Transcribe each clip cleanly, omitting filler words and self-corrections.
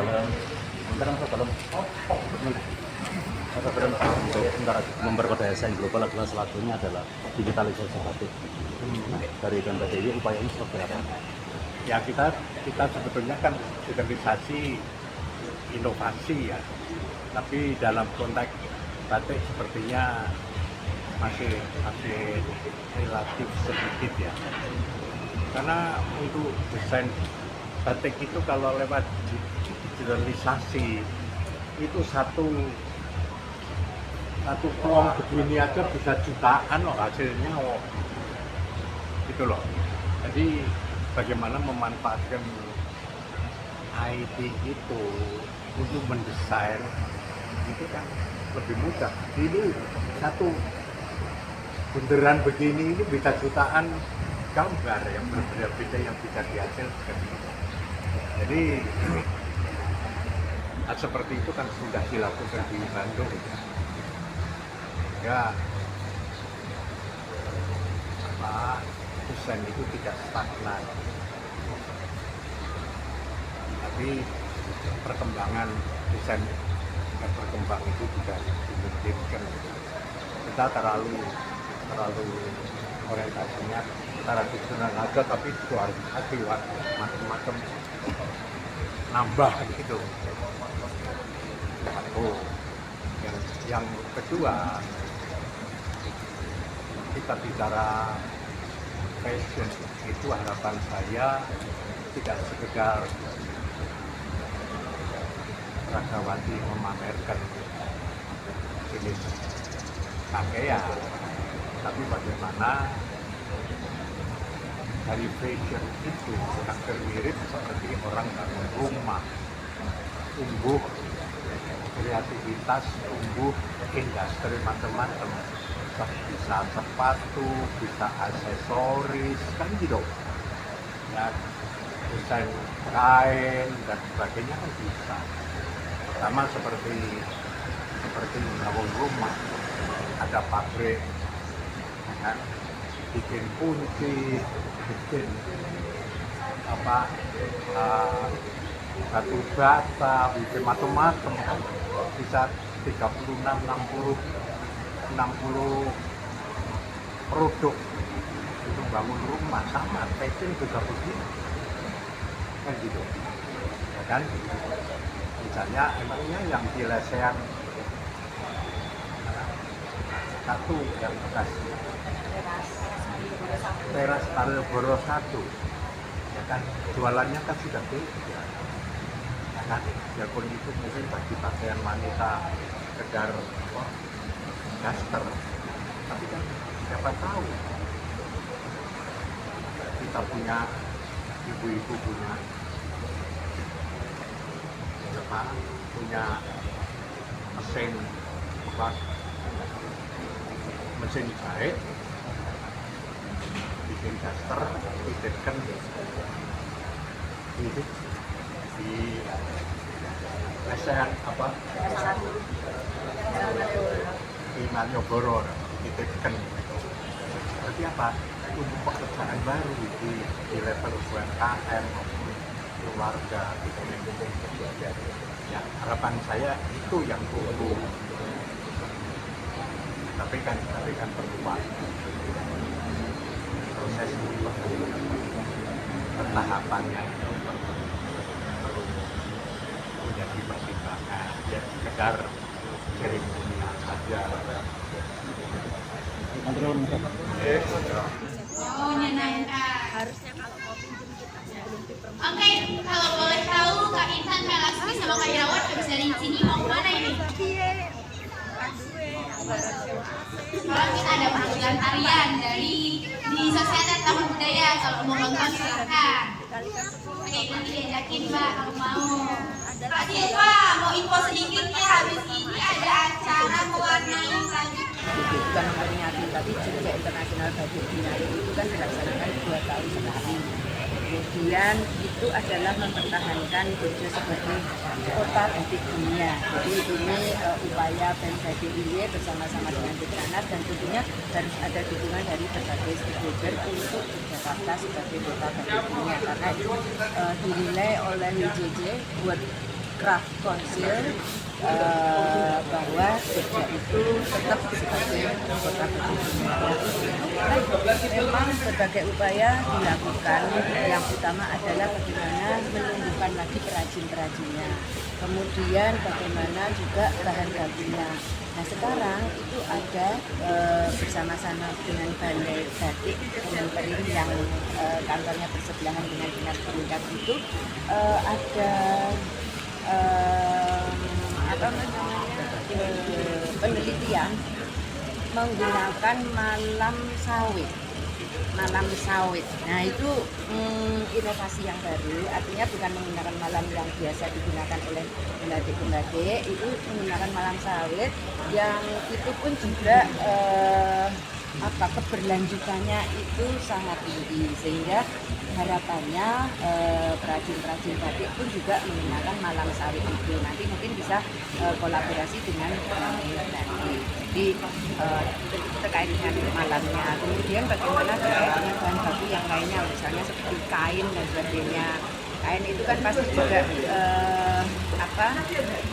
dalam sekarang dalam untuk antara memperkaya saing global adalah salah satunya adalah digitalisasi batik. Nah, dari BMPT ini upayanya seperti apa? Ya kita sebetulnya kan digitalisasi inovasi ya, tapi dalam konteks batik sepertinya masih relatif sedikit ya, karena untuk desain batik itu kalau lewat digitalisasi itu satu peluang begini aja bisa jutaan loh hasilnya loh. Gitu loh. Jadi bagaimana memanfaatkan IT itu untuk mendesain itu kan lebih mudah. Ini satu bunderan begini ini bisa jutaan gambar yang berbeda-beda yang bisa dihasilkan. Jadi hal seperti itu kan sudah dilakukan di Bandung. Ya, desain itu tidak stagnan, tapi perkembangan desain yang berkembang itu juga dimungkinkan. Kita terlalu orientasinya tradisional aja, tapi itu harus hati macam-macam nambah gitu. Satu, yang kedua, kita bicara fashion itu harapan saya tidak sekedar Ragawati memamerkan jenis pakaian, tapi bagaimana dari fashion itu agar mirip seperti orang bangun rumah, tumbuh kreativitas, tumbuh industri macam-macam, bisa sepatu, bisa aksesoris, kan gitu ya, desain kain dan sebagainya kan bisa. Sama seperti bangun rumah, ada pabrik kan, bikin kunci, bikin batu bata, bikin macam-macam, bisa 60 produk untuk bangun rumah. Sama fashion juga begitu kan gitu ya kan. Misalnya emangnya yang di lesehan satu yang bekas teras Malioboro 1 ya kan, jualannya kan sudah beda ya kan. Biarpun itu mungkin bagi pakaian wanita sekedar daster, tapi kan siapa tahu kita punya ibu-ibu punya mesin jahit, bikin daster, titipkan di lesehan di Malioboro, titipkan. Berarti apa? Untuk pekerjaan baru di level UMKM maupun keluarga gitu. Ya, harapan saya itu yang tumbuh. Tapi kan perlu waktu. Proses tahapannya itu perlu menjadi pertimbangan. Ya, sekedar seremonial saja. Harusnya kalau mau pinjam kita sebelum dipermudah. Oke, kalau boleh tahu Kak Intan, Kak Lasmi sama Kak Irawan habis dari sini mau kemana ini? Sekarang kita ada penampilan tarian dari di Sosial Taman Budaya. Kalau mau nonton silakan. Oke, nanti diajakin Mbak kalau mau. Kak Silva, mau info sedikit nih, habis ini ada acara mewarnai selanjutnya. Bukan memperingati, tapi juga internasional batik Binari itu kan dilaksanakan 2 tahun sekali. Kemudian itu adalah mempertahankan Jogja sebagai kota batik dunia. Jadi ini upaya Pemda DIY bersama-sama dengan Dekranat, dan tentunya harus ada dukungan dari berbagai stakeholder untuk Jakarta sebagai kota batik dunia, karena itu dinilai oleh WJJ buat Craft Council bahwa Jogja itu tetap sebagai kota batik. Memang berbagai upaya dilakukan. Yang utama adalah bagaimana menumbuhkan lagi perajin-perajinnya. Kemudian bagaimana juga bahan bakunya. Nah sekarang itu ada bersama-sama dengan Balai Batik Kementerian yang kantornya bersebelahan dengan Dinas Pendidikan itu ada penelitian menggunakan malam sawit. Nah itu inovasi yang baru, artinya bukan menggunakan malam yang biasa digunakan oleh pembatik, itu menggunakan malam sawit yang itu pun juga keberlanjutannya itu sangat tinggi, sehingga harapannya perajin-perajin batik pun juga menggunakan malam sawit itu. Nanti mungkin bisa kolaborasi dengan batik. Jadi terkait dengan malamnya. Kemudian bagaimana terkait dengan bahan baku yang lainnya, misalnya seperti kain dan sebagainya. Kain itu kan pasti juga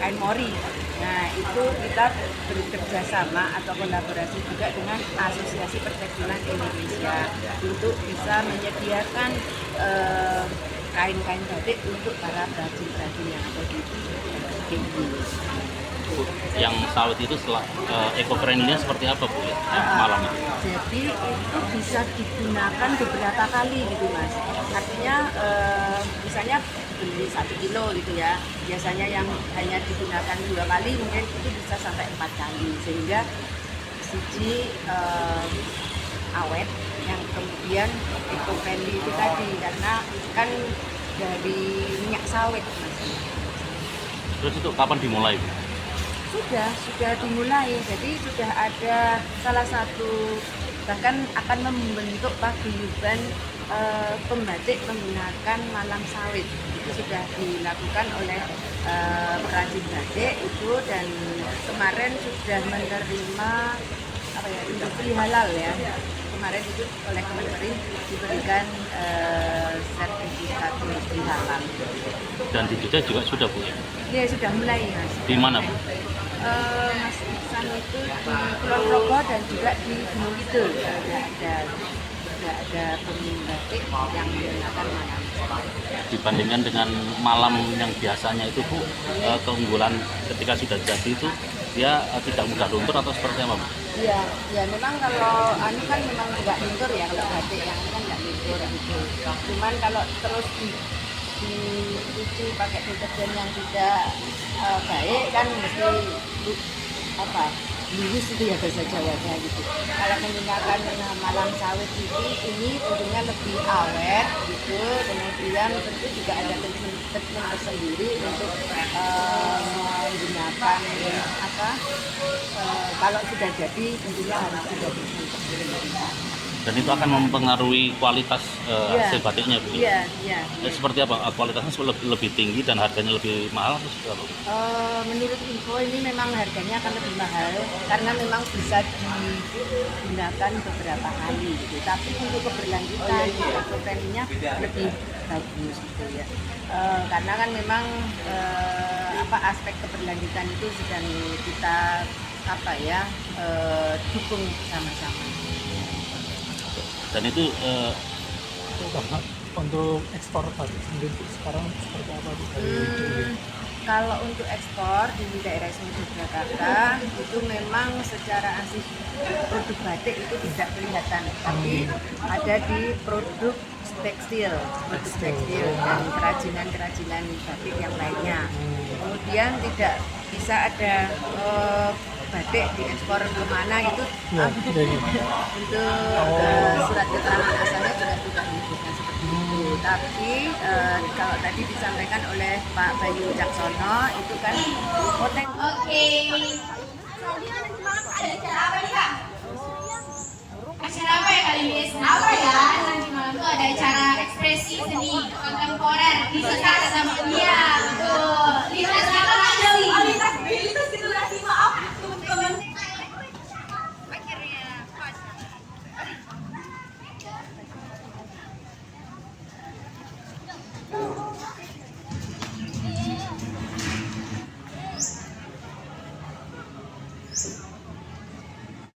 kain mori. Nah itu kita bekerja sama atau kolaborasi juga dengan Asosiasi Pertekstilan Indonesia untuk bisa menyediakan kain-kain batik untuk para perajin-perajin yang ada di DKI. Yang sawit itu setelah eco-friendly-nya seperti apa Bu? Malamnya? Jadi itu bisa digunakan beberapa kali gitu Mas. Artinya misalnya beli 1 kilo gitu ya, biasanya yang hanya digunakan 2 kali mungkin itu bisa sampai 4 kali, sehingga siji awet, yang kemudian eco-friendly itu tadi karena kan dari minyak sawit Mas. Terus itu kapan dimulai Bu? Sudah dimulai, jadi sudah ada salah satu bahkan akan membentuk paguyuban pembatik menggunakan malam sawit. Itu sudah dilakukan oleh perajin batik itu, dan kemarin sudah menerima industri halal ya. Kemarin itu oleh Kementerian diberikan sertifikat industri halal. Dan di Jogja juga sudah Bu ya? Iya sudah mulai Mas. Di mana Bu? Mas Iksan itu di Kulon Progo dan juga di Gunung Kidul ada pembatik yang menggunakan malam. Dibandingkan dengan malam yang biasanya itu Bu, keunggulan ketika sudah jadi itu dia tidak mudah luntur atau seperti apa Bu? Iya, ya memang kalau kan memang nggak luntur ya, kalau batik yang ini kan nggak luntur gitu. Cuman kalau terus dicuci pakai deterjen yang tidak baik kan mesti lurus itu ya bahasa Jawanya gitu. Kalau menggunakan malam sawit ini tentunya lebih awet gitu, kemudian tentu juga ada treatment tersendiri untuk menggunakan kalau sudah jadi tentunya harus sudah disinfektan. Dan itu akan mempengaruhi kualitas hasil batiknya Bu? Iya. Seperti apa? Kualitasnya lebih tinggi dan harganya lebih mahal atau seperti apa? Menurut info ini memang harganya akan lebih mahal karena memang bisa digunakan beberapa kali gitu. Tapi untuk keberlanjutan eco-friendly-nya lebih bagus gitu ya. Karena kan memang aspek keberlanjutan itu sedang kita dukung sama-sama. Dan itu untuk ekspor batik sendiri sekarang seperti apa Bu? Kalau untuk ekspor di daerah istimewa Yogyakarta itu memang secara asli produk batik itu tidak kelihatan, tapi ada di produk tekstil dan kerajinan batik yang lainnya. Kemudian tidak bisa ada batik diekspor kemana gitu. Untuk surat keterangan asalnya juga sudah menyebutkan seperti itu. Tapi kalau tadi disampaikan oleh Pak Bayu Caksono itu kan potensi. Oke. Ada acara apa nih Kak? Acara apa ya kali ini? Apa ya? Nanti malam tuh ada acara ekspresi seni kontemporer di Sosial sama dia. Betul. Lintas generasi. Lintas generasi, maaf teman-teman. Bu.